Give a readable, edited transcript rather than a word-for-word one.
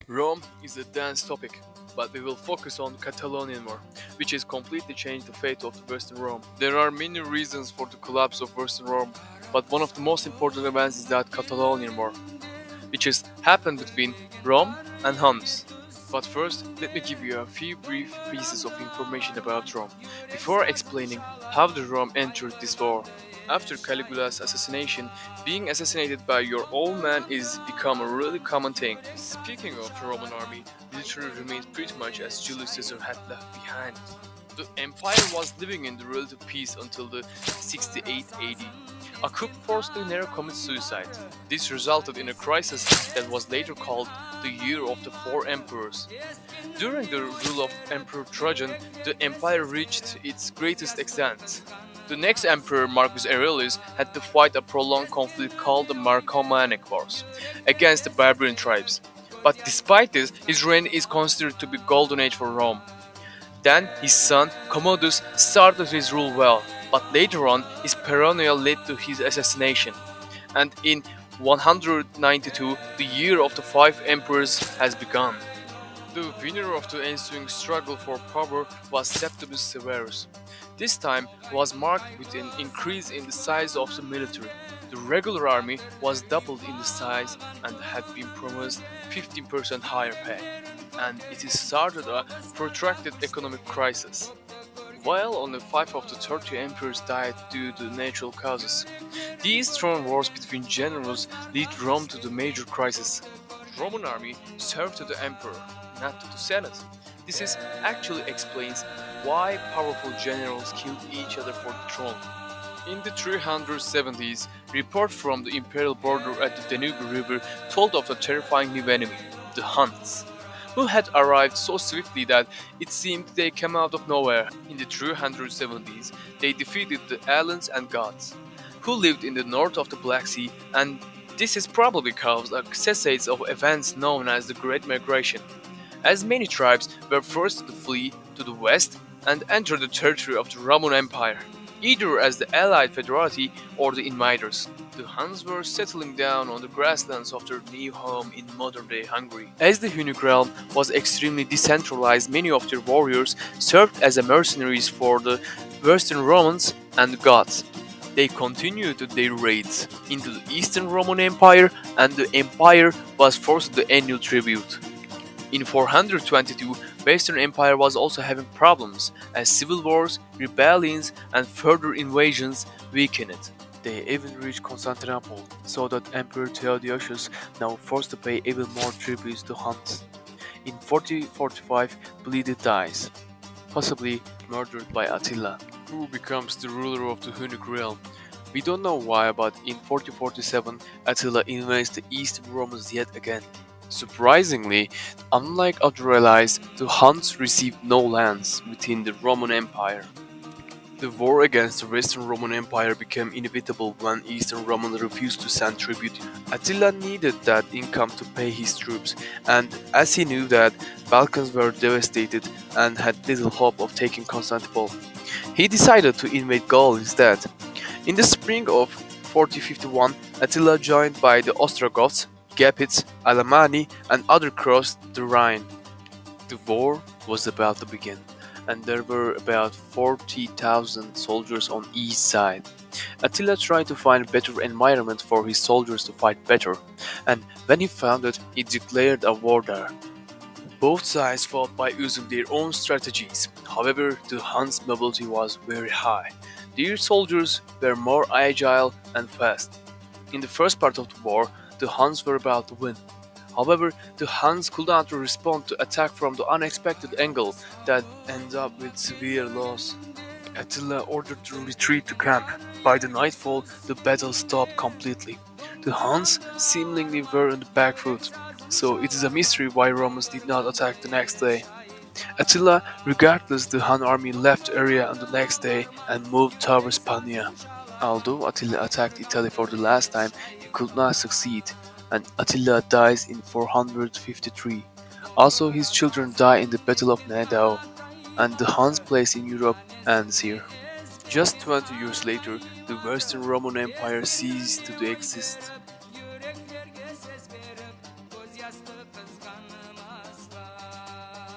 Rome is a dense topic, but we will focus on Catalonian War, which has completely changed the fate of the Western Rome. There are many reasons for the collapse of Western Rome, but one of the most important events is that Catalonian War, which has happened between Rome and Huns. But first, let me give you a few brief pieces of information about Rome, before explaining how the Rome entered this war. After Caligula's assassination, being assassinated by your own man is become a really common thing. Speaking of the Roman army, military remains pretty much as Julius Caesar had left behind. The empire was living in the relative peace until the 68 AD. Aykut forcibly Nero commits suicide. This resulted in a crisis that was later called the Year of the Four Emperors. During the rule of Emperor Trajan, the empire reached its greatest extent. The next emperor, Marcus Aurelius, had to fight a prolonged conflict called the Marcomannic Wars against the barbarian tribes. But despite this, his reign is considered to be golden age for Rome. Then his son Commodus started his rule well, but later on his paranoia led to his assassination. And in 192, the year of the five emperors has begun. The winner of the ensuing struggle for power was Septimus Severus. This time was marked with an increase in the size of the military. The regular army was doubled in the size and had been promised 15% higher pay, and it has started a protracted economic crisis. While only 5 of the 30 emperors died due to natural causes, these throne wars between generals lead Rome to the major crisis. The Roman army served to the emperor, not to the Senate. This actually explains why powerful generals killed each other for the throne. In the 370s, reports from the imperial border at the Danube River told of a terrifying new enemy, the Huns, who had arrived so swiftly that it seemed they came out of nowhere. In the 370s, they defeated the Alans and Goths, who lived in the north of the Black Sea, and this has probably caused a series of events known as the Great Migration, as many tribes were forced to flee to the west and enter the territory of the Roman Empire, either as the Allied Federati or the invaders. The Huns were settling down on the grasslands of their new home in modern-day Hungary. As the Hunnic realm was extremely decentralized, many of their warriors served as mercenaries for the Western Romans and Goths. They continued their raids into the Eastern Roman Empire, and the empire was forced the annual tribute. In 422, Western Empire was also having problems as civil wars, rebellions, and further invasions weakened it. They even reached Constantinople, so that Emperor Theodosius now forced to pay even more tributes to Huns. In 4045, Bleeded dies, possibly murdered by Attila, who becomes the ruler of the Hunnic realm. We don't know why, but in 4047, Attila invades the Eastern Romans yet again. Surprisingly, unlike other allies, the Huns received no lands within the Roman Empire. The war against the Western Roman Empire became inevitable when Eastern Romans refused to send tribute. Attila needed that income to pay his troops, and as he knew that Balkans were devastated and had little hope of taking Constantinople, he decided to invade Gaul instead. In the spring of 4051, Attila, joined by the Ostrogoths, Gepids, Alemanni, and others crossed the Rhine. The war was about to begin, and there were about 40,000 soldiers on each side. Attila tried to find a better environment for his soldiers to fight better, and when he found it, he declared a war there. Both sides fought by using their own strategies. However, the Huns' mobility was very high. Their soldiers were more agile and fast. In the first part of the war, the Huns were about to win. However, the Huns could not respond to attack from the unexpected angle that ended up with severe loss. Attila ordered the retreat to camp. By the nightfall, the battle stopped completely. The Huns seemingly were on the back foot, so it is a mystery why Romans did not attack the next day. Attila, regardless, the Hun army left the area on the next day and moved towards Pania. Although Attila attacked Italy for the last time, he could not succeed, and Attila dies in 453. Also, his children die in the Battle of Nidau, and the Huns' place in Europe ends here. Just 20 years later, the Western Roman Empire ceased to exist.